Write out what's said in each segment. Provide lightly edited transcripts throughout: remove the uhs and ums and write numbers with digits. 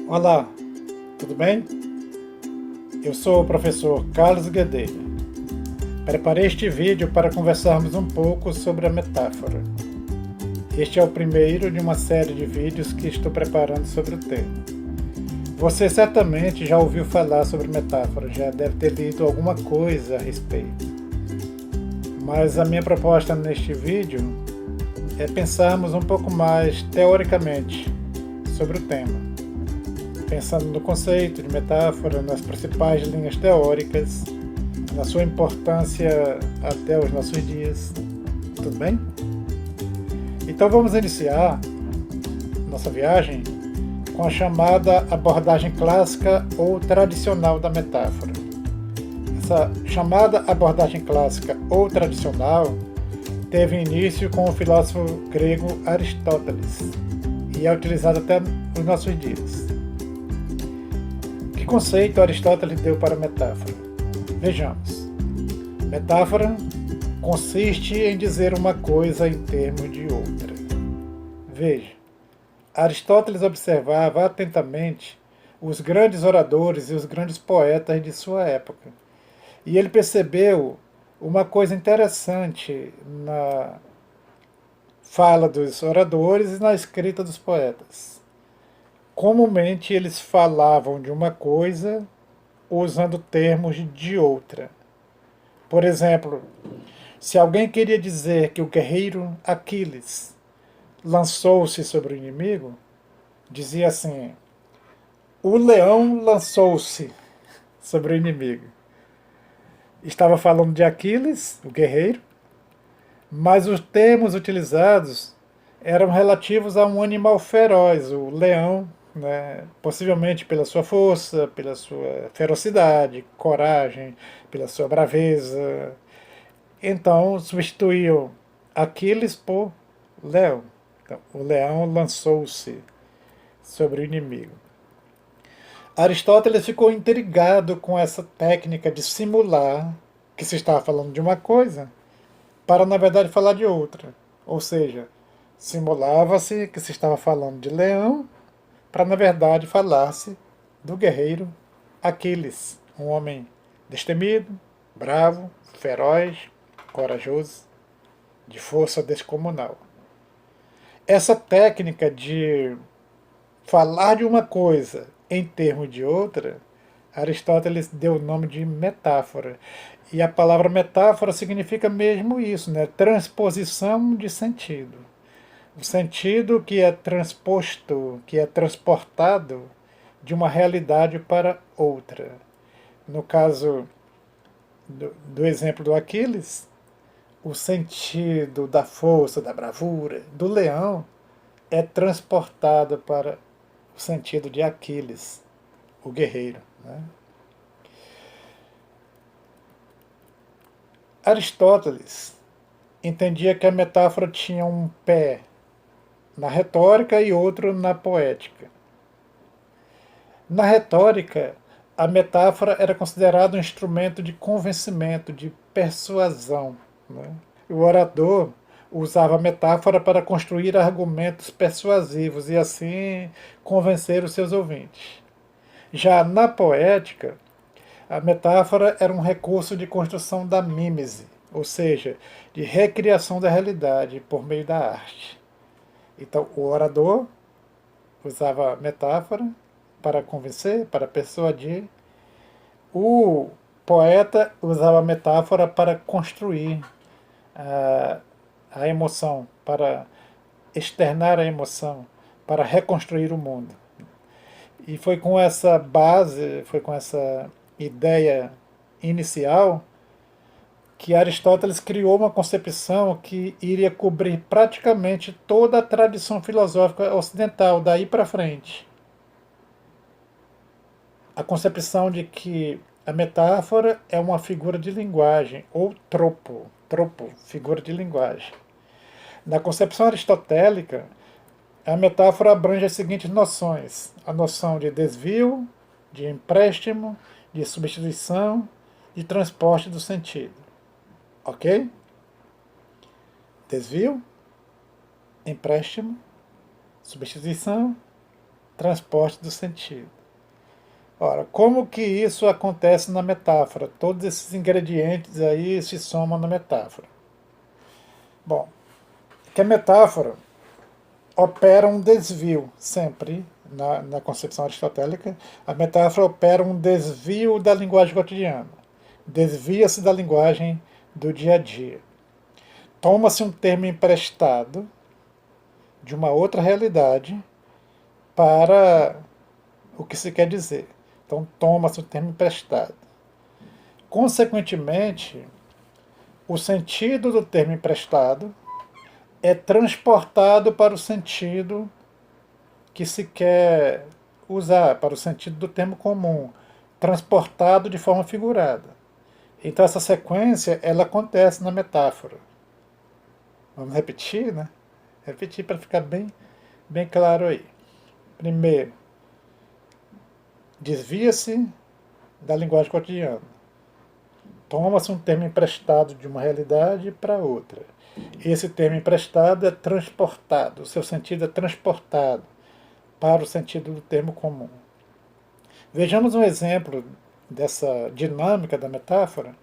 Olá, tudo bem? Eu sou o professor Carlos Guedelha. Preparei este vídeo para conversarmos um pouco sobre a metáfora. Este é o primeiro de uma série de vídeos que estou preparando sobre o tema. Você certamente já ouviu falar sobre metáfora, já deve ter lido alguma coisa a respeito. Mas a minha proposta neste vídeo é pensarmos um pouco mais teoricamente sobre o tema, pensando no conceito de metáfora, nas principais linhas teóricas, na sua importância até os nossos dias. Tudo bem? Então vamos iniciar nossa viagem com a chamada abordagem clássica ou tradicional da metáfora. Essa chamada abordagem clássica ou tradicional teve início com o filósofo grego Aristóteles e é utilizada até nos nossos dias. Que conceito Aristóteles deu para a metáfora? Vejamos. Metáfora consiste em dizer uma coisa em termos de outra. Veja, Aristóteles observava atentamente os grandes oradores e os grandes poetas de sua época. E ele percebeu uma coisa interessante na fala dos oradores e na escrita dos poetas. Comumente eles falavam de uma coisa usando termos de outra. Por exemplo, se alguém queria dizer que o guerreiro Aquiles lançou-se sobre o inimigo, dizia assim: o leão lançou-se sobre o inimigo. Estava falando de Aquiles, o guerreiro, mas os termos utilizados eram relativos a um animal feroz, o leão, né? Possivelmente pela sua força, pela sua ferocidade, coragem, pela sua braveza. Então substituíam Aquiles por leão. Então, o leão lançou-se sobre o inimigo. Aristóteles ficou intrigado com essa técnica de simular que se estava falando de uma coisa para, na verdade, falar de outra. Ou seja, simulava-se que se estava falando de leão para, na verdade, falar-se do guerreiro Aquiles, um homem destemido, bravo, feroz, corajoso, de força descomunal. Essa técnica de falar de uma coisa em termos de outra, Aristóteles deu o nome de metáfora. E a palavra metáfora significa mesmo isso, né? Transposição de sentido. O sentido que é transposto, que é transportado de uma realidade para outra. No caso do exemplo do Aquiles, o sentido da força, da bravura, do leão é transportado para o sentido de Aquiles, o guerreiro. Né? Aristóteles entendia que a metáfora tinha um pé na retórica e outro na poética. Na retórica, a metáfora era considerada um instrumento de convencimento, de persuasão. Né? O orador usava a metáfora para construir argumentos persuasivos e assim convencer os seus ouvintes. Já na poética, a metáfora era um recurso de construção da mímese, ou seja, de recriação da realidade por meio da arte. Então, o orador usava a metáfora para convencer, para persuadir. O poeta usava a metáfora para construir a emoção, para externar a emoção, para reconstruir o mundo. E foi com essa base, foi com essa ideia inicial que Aristóteles criou uma concepção que iria cobrir praticamente toda a tradição filosófica ocidental, daí para frente. A concepção de que a metáfora é uma figura de linguagem, ou tropo, figura de linguagem. Na concepção aristotélica, a metáfora abrange as seguintes noções: a noção de desvio, de empréstimo, de substituição, de transporte do sentido. Ok? Desvio, empréstimo, substituição transporte do sentido. Ora, como que isso acontece na metáfora? Todos esses ingredientes aí se somam na metáfora. Bom, que a metáfora opera um desvio, sempre, na concepção aristotélica, a metáfora opera um desvio da linguagem cotidiana. Desvia-se da linguagem do dia a dia. Toma-se um termo emprestado de uma outra realidade para o que se quer dizer. Então, toma-se um termo emprestado. Consequentemente, o sentido do termo emprestado é transportado para o sentido que se quer usar, para o sentido do termo comum, transportado de forma figurada. Então essa sequência, ela acontece na metáfora. Vamos repetir, né? Repetir para ficar bem claro aí. Primeiro, desvia-se da linguagem cotidiana. Toma-se um termo emprestado de uma realidade para outra. Esse termo emprestado é transportado, o seu sentido é transportado para o sentido do termo comum. Vejamos um exemplo dessa dinâmica da metáfora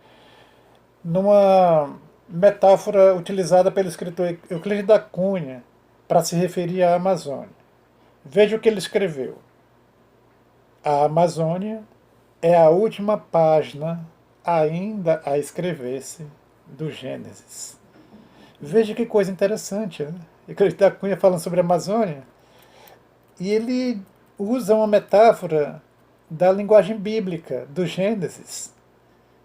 numa metáfora utilizada pelo escritor Euclides da Cunha para se referir à Amazônia. Veja o que ele escreveu. A Amazônia é a última página ainda a escrever-se do Gênesis. Veja que coisa interessante, né? Euclides da Cunha falando sobre a Amazônia, e ele usa uma metáfora da linguagem bíblica, do Gênesis.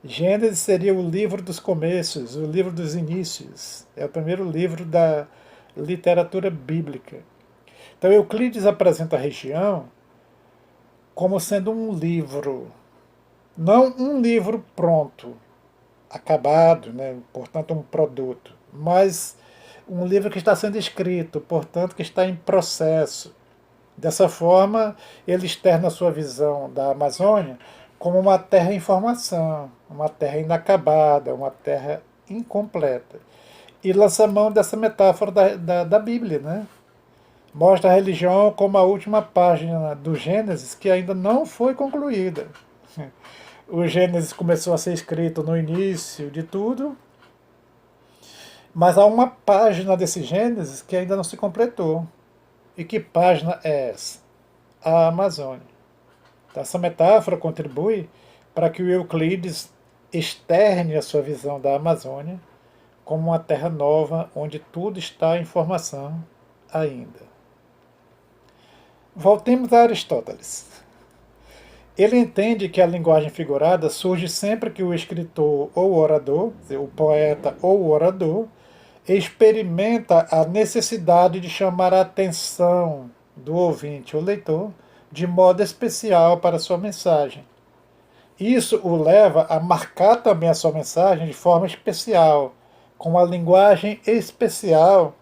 Gênesis seria o livro dos começos, o livro dos inícios. É o primeiro livro da literatura bíblica. Então Euclides apresenta a região como sendo um livro, não um livro pronto, acabado, né? Portanto um produto, mas um livro que está sendo escrito, portanto que está em processo. Dessa forma, ele externa a sua visão da Amazônia como uma terra em formação, uma terra inacabada, uma terra incompleta. E lança mão dessa metáfora da Bíblia, né? Mostra a religião como a última página do Gênesis que ainda não foi concluída. O Gênesis começou a ser escrito no início de tudo, mas há uma página desse Gênesis que ainda não se completou. E que página é essa? A Amazônia. Então, essa metáfora contribui para que o Euclides externe a sua visão da Amazônia como uma terra nova onde tudo está em formação ainda. Voltemos a Aristóteles. Ele entende que a linguagem figurada surge sempre que o escritor ou o orador, o poeta ou o orador, experimenta a necessidade de chamar a atenção do ouvinte ou leitor de modo especial para a sua mensagem. Isso o leva a marcar também a sua mensagem de forma especial, com uma linguagem especial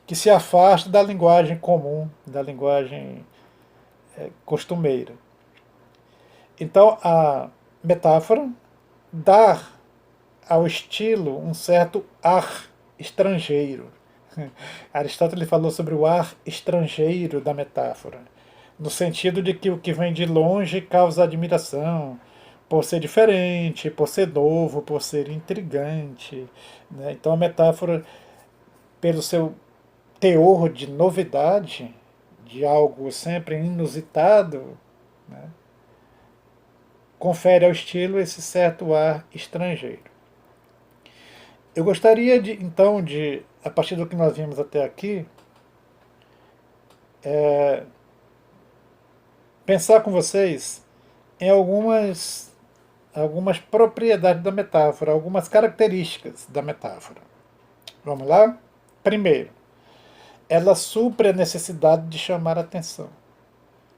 que se afasta da linguagem comum, da linguagem costumeira. Então, a metáfora dá ao estilo um certo ar estrangeiro. Aristóteles falou sobre o ar estrangeiro da metáfora, no sentido de que o que vem de longe causa admiração, por ser diferente, por ser novo, por ser intrigante, né? Então a metáfora, pelo seu teor de novidade, de algo sempre inusitado, né, confere ao estilo esse certo ar estrangeiro. Eu gostaria então a partir do que nós vimos até aqui, pensar com vocês em algumas propriedades da metáfora, algumas características da metáfora. Vamos lá? Primeiro, ela supre a necessidade de chamar a atenção.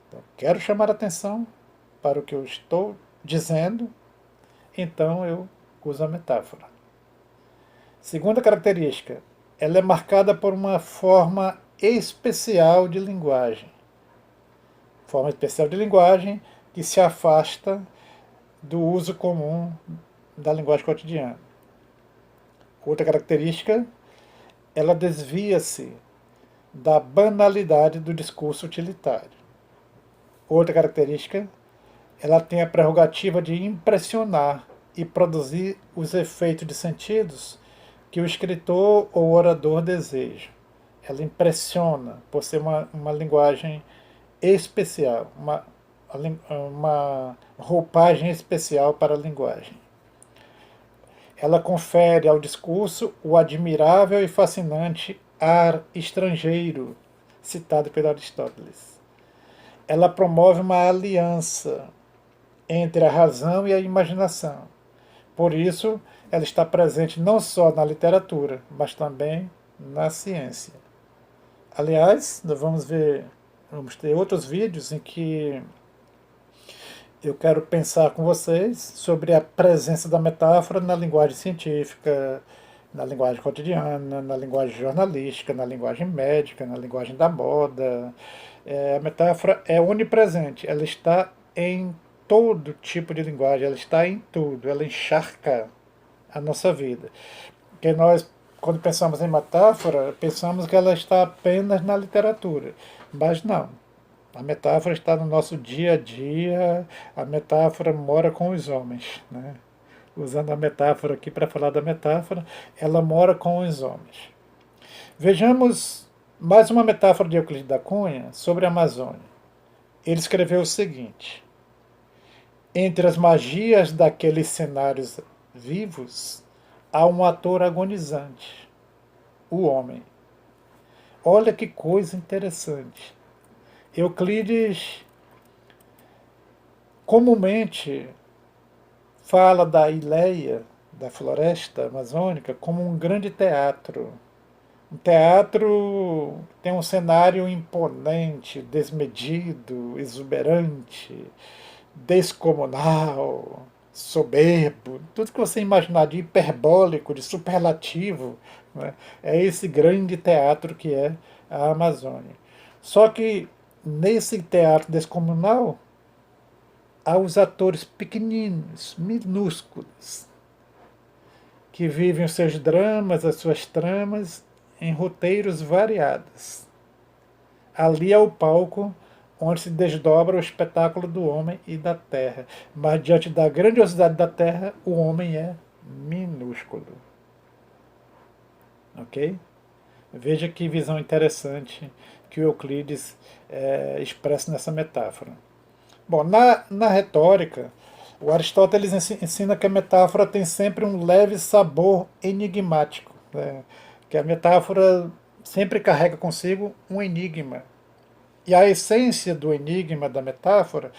Então, quero chamar a atenção para o que eu estou dizendo, então eu uso a metáfora. Segunda característica, ela é marcada por uma forma especial de linguagem. Forma especial de linguagem que se afasta do uso comum da linguagem cotidiana. Outra característica, ela desvia-se da banalidade do discurso utilitário. Outra característica, ela tem a prerrogativa de impressionar e produzir os efeitos de sentidos que o escritor ou orador deseja. Ela impressiona por ser uma linguagem especial, uma roupagem especial para a linguagem. Ela confere ao discurso o admirável e fascinante ar estrangeiro, citado por Aristóteles. Ela promove uma aliança entre a razão e a imaginação. Por isso, ela está presente não só na literatura, mas também na ciência. Aliás, nós vamos ter outros vídeos em que eu quero pensar com vocês sobre a presença da metáfora na linguagem científica, na linguagem cotidiana, na linguagem jornalística, na linguagem médica, na linguagem da moda. A metáfora é onipresente, ela está em todo tipo de linguagem, ela está em tudo, ela encharca a nossa vida. Porque nós, quando pensamos em metáfora, pensamos que ela está apenas na literatura, mas não. A metáfora está no nosso dia a dia, a metáfora mora com os homens, né? Usando a metáfora aqui para falar da metáfora, ela mora com os homens. Vejamos mais uma metáfora de Euclides da Cunha sobre a Amazônia. Ele escreveu o seguinte: entre as magias daqueles cenários vivos, há um ator agonizante, o homem. Olha que coisa interessante. Euclides comumente fala da Ileia, da floresta amazônica, como um grande teatro. Um teatro tem um cenário imponente, desmedido, exuberante, descomunal, soberbo, tudo que você imaginar de hiperbólico, de superlativo, né? É esse grande teatro que é a Amazônia. Só que nesse teatro descomunal há os atores pequeninos, minúsculos, que vivem os seus dramas, as suas tramas em roteiros variados. Ali é o palco onde se desdobra o espetáculo do homem e da terra. Mas diante da grandiosidade da terra, o homem é minúsculo. Ok? Veja que visão interessante que o Euclides expressa nessa metáfora. Bom, na retórica, o Aristóteles ensina que a metáfora tem sempre um leve sabor enigmático, né? Que a metáfora sempre carrega consigo um enigma. E a essência do enigma da metáfora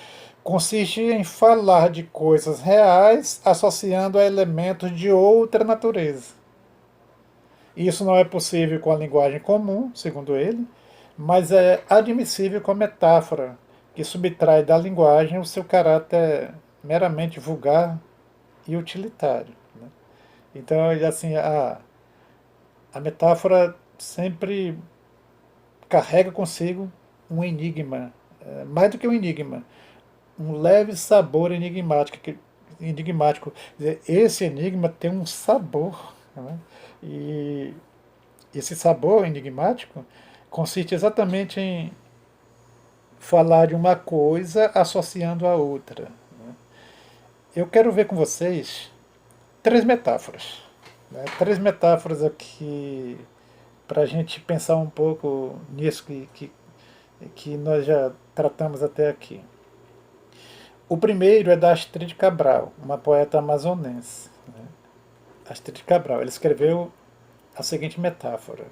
consiste em falar de coisas reais associando a elementos de outra natureza. Isso não é possível com a linguagem comum, segundo ele, mas é admissível com a metáfora, que subtrai da linguagem o seu caráter meramente vulgar e utilitário, né? Então, assim, a metáfora sempre carrega consigo um enigma, mais do que um enigma, um leve sabor enigmático. Esse enigma tem um sabor, né? E esse sabor enigmático consiste exatamente em falar de uma coisa associando a outra, né? Eu quero ver com vocês três metáforas, né? Três metáforas aqui para a gente pensar um pouco nisso que nós já tratamos até aqui. O primeiro é da Astrid Cabral, uma poeta amazonense, né? Astrid Cabral, ele escreveu a seguinte metáfora: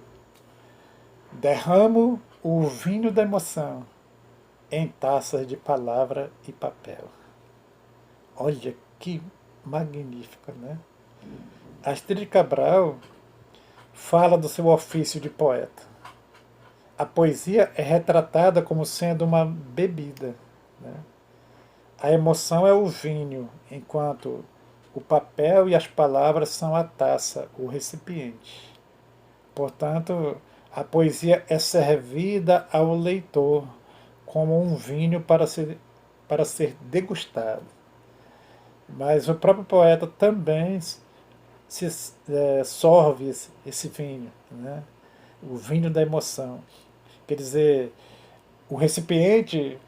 derramo o vinho da emoção em taças de palavra e papel. Olha que magnífico, né? Astrid Cabral fala do seu ofício de poeta. A poesia é retratada como sendo uma bebida, né? A emoção é o vinho, enquanto o papel e as palavras são a taça, o recipiente. Portanto, a poesia é servida ao leitor como um vinho para ser degustado. Mas o próprio poeta também sorve esse vinho, né? O vinho da emoção. Quer dizer, o recipiente,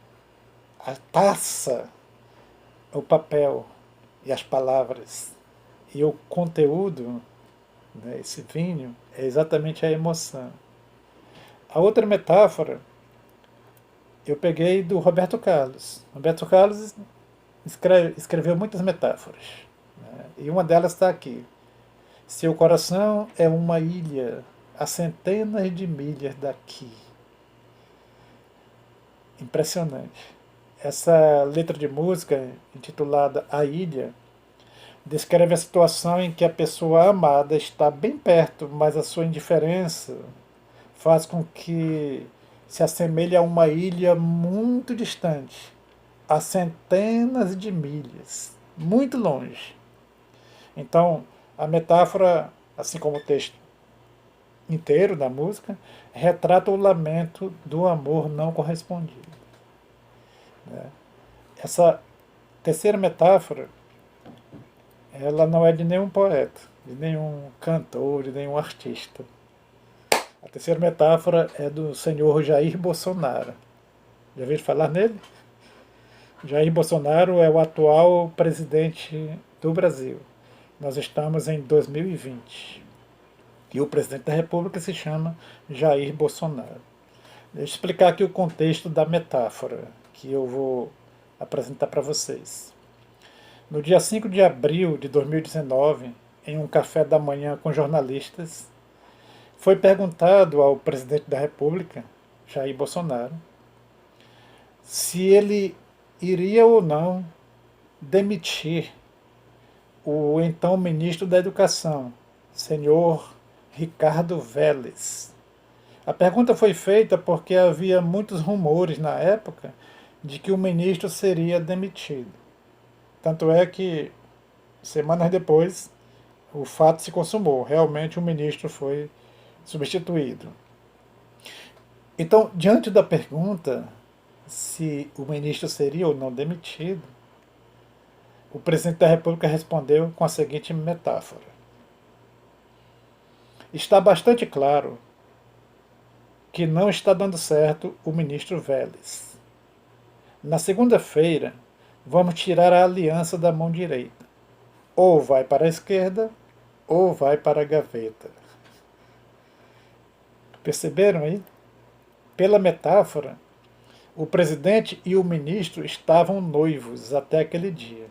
a taça, o papel e as palavras e o conteúdo, né, esse vinho, é exatamente a emoção. A outra metáfora eu peguei do Roberto Carlos. Roberto Carlos escreveu muitas metáforas, né, e uma delas está aqui. Seu coração é uma ilha a centenas de milhas daqui. Impressionante. Essa letra de música, intitulada A Ilha, descreve a situação em que a pessoa amada está bem perto, mas a sua indiferença faz com que se assemelhe a uma ilha muito distante, a centenas de milhas, muito longe. Então, a metáfora, assim como o texto inteiro da música, retrata o lamento do amor não correspondido. Essa terceira metáfora, ela não é de nenhum poeta, de nenhum cantor, de nenhum artista. A terceira metáfora é do senhor Jair Bolsonaro. Já ouviram falar nele? Jair Bolsonaro é o atual presidente do Brasil. Nós estamos em 2020. E o presidente da República se chama Jair Bolsonaro. Deixa eu explicar aqui o contexto da metáfora que eu vou apresentar para vocês. No dia 5 de abril de 2019, em um café da manhã com jornalistas, foi perguntado ao presidente da República, Jair Bolsonaro, se ele iria ou não demitir o então ministro da Educação, senhor Ricardo Vélez. A pergunta foi feita porque havia muitos rumores na época de que o ministro seria demitido. Tanto é que, semanas depois, o fato se consumou. Realmente o ministro foi substituído. Então, diante da pergunta se o ministro seria ou não demitido, o presidente da República respondeu com a seguinte metáfora. Está bastante claro que não está dando certo o ministro Vélez. Na segunda-feira, vamos tirar a aliança da mão direita. Ou vai para a esquerda, ou vai para a gaveta. Perceberam aí? Pela metáfora, o presidente e o ministro estavam noivos até aquele dia.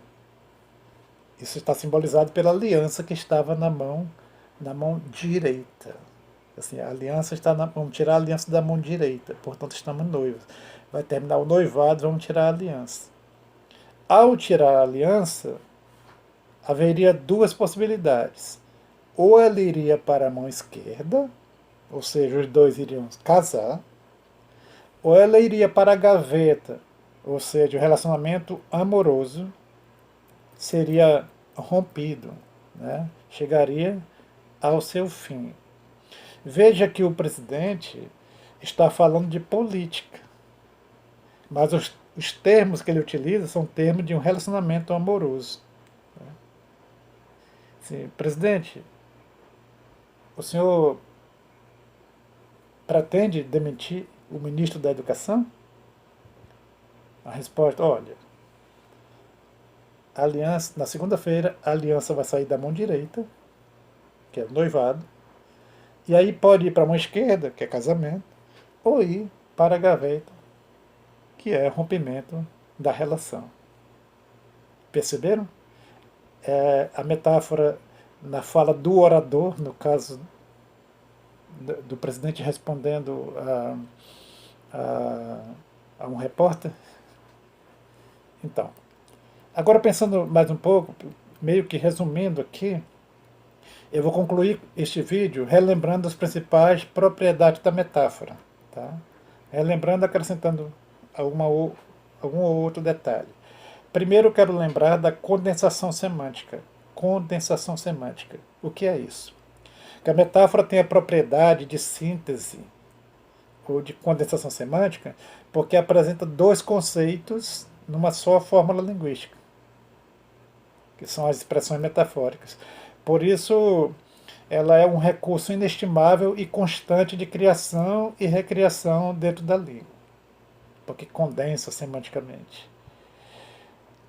Isso está simbolizado pela aliança que estava na mão direita. Assim, a aliança está vamos tirar a aliança da mão direita, portanto estamos noivos. Vai terminar o noivado, vamos tirar a aliança. Ao tirar a aliança, haveria duas possibilidades. Ou ela iria para a mão esquerda, ou seja, os dois iriam casar, ou ela iria para a gaveta, ou seja, o relacionamento amoroso seria rompido, né? Chegaria ao seu fim. Veja que o presidente está falando de política, mas os termos que ele utiliza são termos de um relacionamento amoroso. Sim, presidente, o senhor pretende demitir o ministro da Educação? A resposta, olha, a aliança, na segunda-feira a aliança vai sair da mão direita, que é o noivado, e aí pode ir para a mão esquerda, que é casamento, ou ir para a gaveta, que é rompimento da relação. Perceberam? A metáfora na fala do orador, no caso do presidente respondendo a um repórter. Então, agora pensando mais um pouco, meio que resumindo aqui, eu vou concluir este vídeo relembrando as principais propriedades da metáfora, tá? Relembrando, acrescentando algum ou outro detalhe. Primeiro, eu quero lembrar da condensação semântica. Condensação semântica. O que é isso? Que a metáfora tem a propriedade de síntese ou de condensação semântica porque apresenta dois conceitos numa só fórmula linguística, que são as expressões metafóricas. Por isso, ela é um recurso inestimável e constante de criação e recriação dentro da língua, porque condensa semanticamente.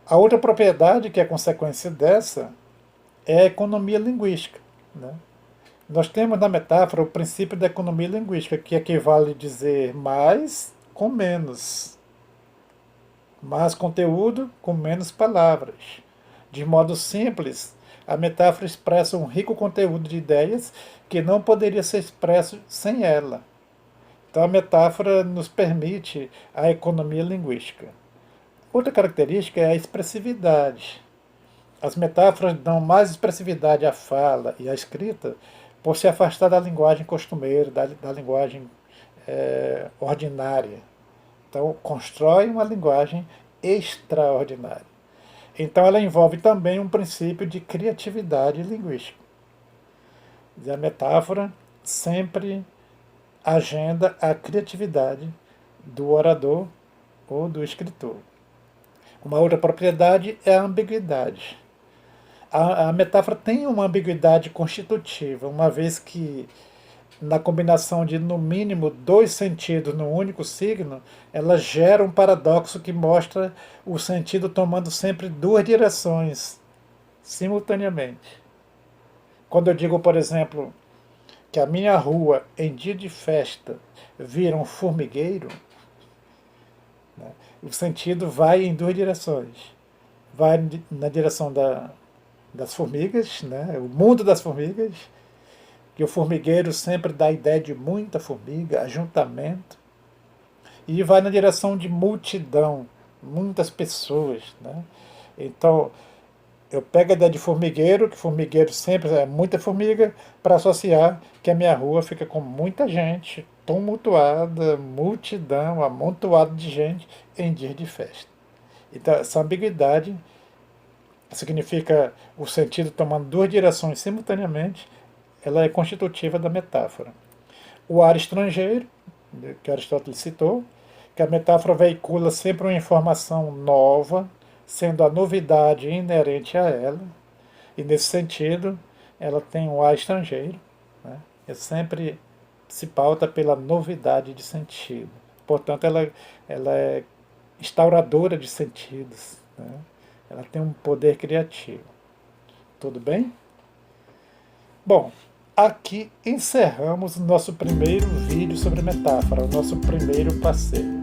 A outra propriedade que é consequência dessa é a economia linguística, né? Nós temos na metáfora o princípio da economia linguística, que equivale a dizer mais com menos. Mais conteúdo com menos palavras. De modo simples, a metáfora expressa um rico conteúdo de ideias que não poderia ser expresso sem ela. Então a metáfora nos permite a economia linguística. Outra característica é a expressividade. As metáforas dão mais expressividade à fala e à escrita por se afastar da linguagem costumeira, da linguagem ordinária. Então, constrói uma linguagem extraordinária. Então, ela envolve também um princípio de criatividade linguística. E a metáfora sempre agenda a criatividade do orador ou do escritor. Uma outra propriedade é a ambiguidade. A metáfora tem uma ambiguidade constitutiva, uma vez que, na combinação de, no mínimo, dois sentidos no único signo, ela gera um paradoxo que mostra o sentido tomando sempre duas direções, simultaneamente. Quando eu digo, por exemplo, que a minha rua, em dia de festa, vira um formigueiro, né, o sentido vai em duas direções. Vai na direção das formigas, né, o mundo das formigas, que o formigueiro sempre dá a ideia de muita formiga, ajuntamento, e vai na direção de multidão, muitas pessoas, né? Então, eu pego a ideia de formigueiro, que formigueiro sempre é muita formiga, para associar que a minha rua fica com muita gente, tumultuada, multidão, amontoado de gente em dias de festa. Então, essa ambiguidade significa o sentido tomando duas direções simultaneamente, ela é constitutiva da metáfora. O ar estrangeiro, que Aristóteles citou, que a metáfora veicula sempre uma informação nova, sendo a novidade inerente a ela, e nesse sentido ela tem um ar estrangeiro, né? É sempre se pauta pela novidade de sentido. Portanto, ela é instauradora de sentidos, né? Ela tem um poder criativo. Tudo bem? Bom, aqui encerramos o nosso primeiro vídeo sobre metáfora, o nosso primeiro passeio.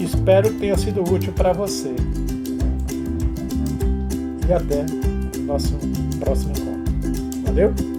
Espero que tenha sido útil para você. E até o nosso próximo encontro. Valeu?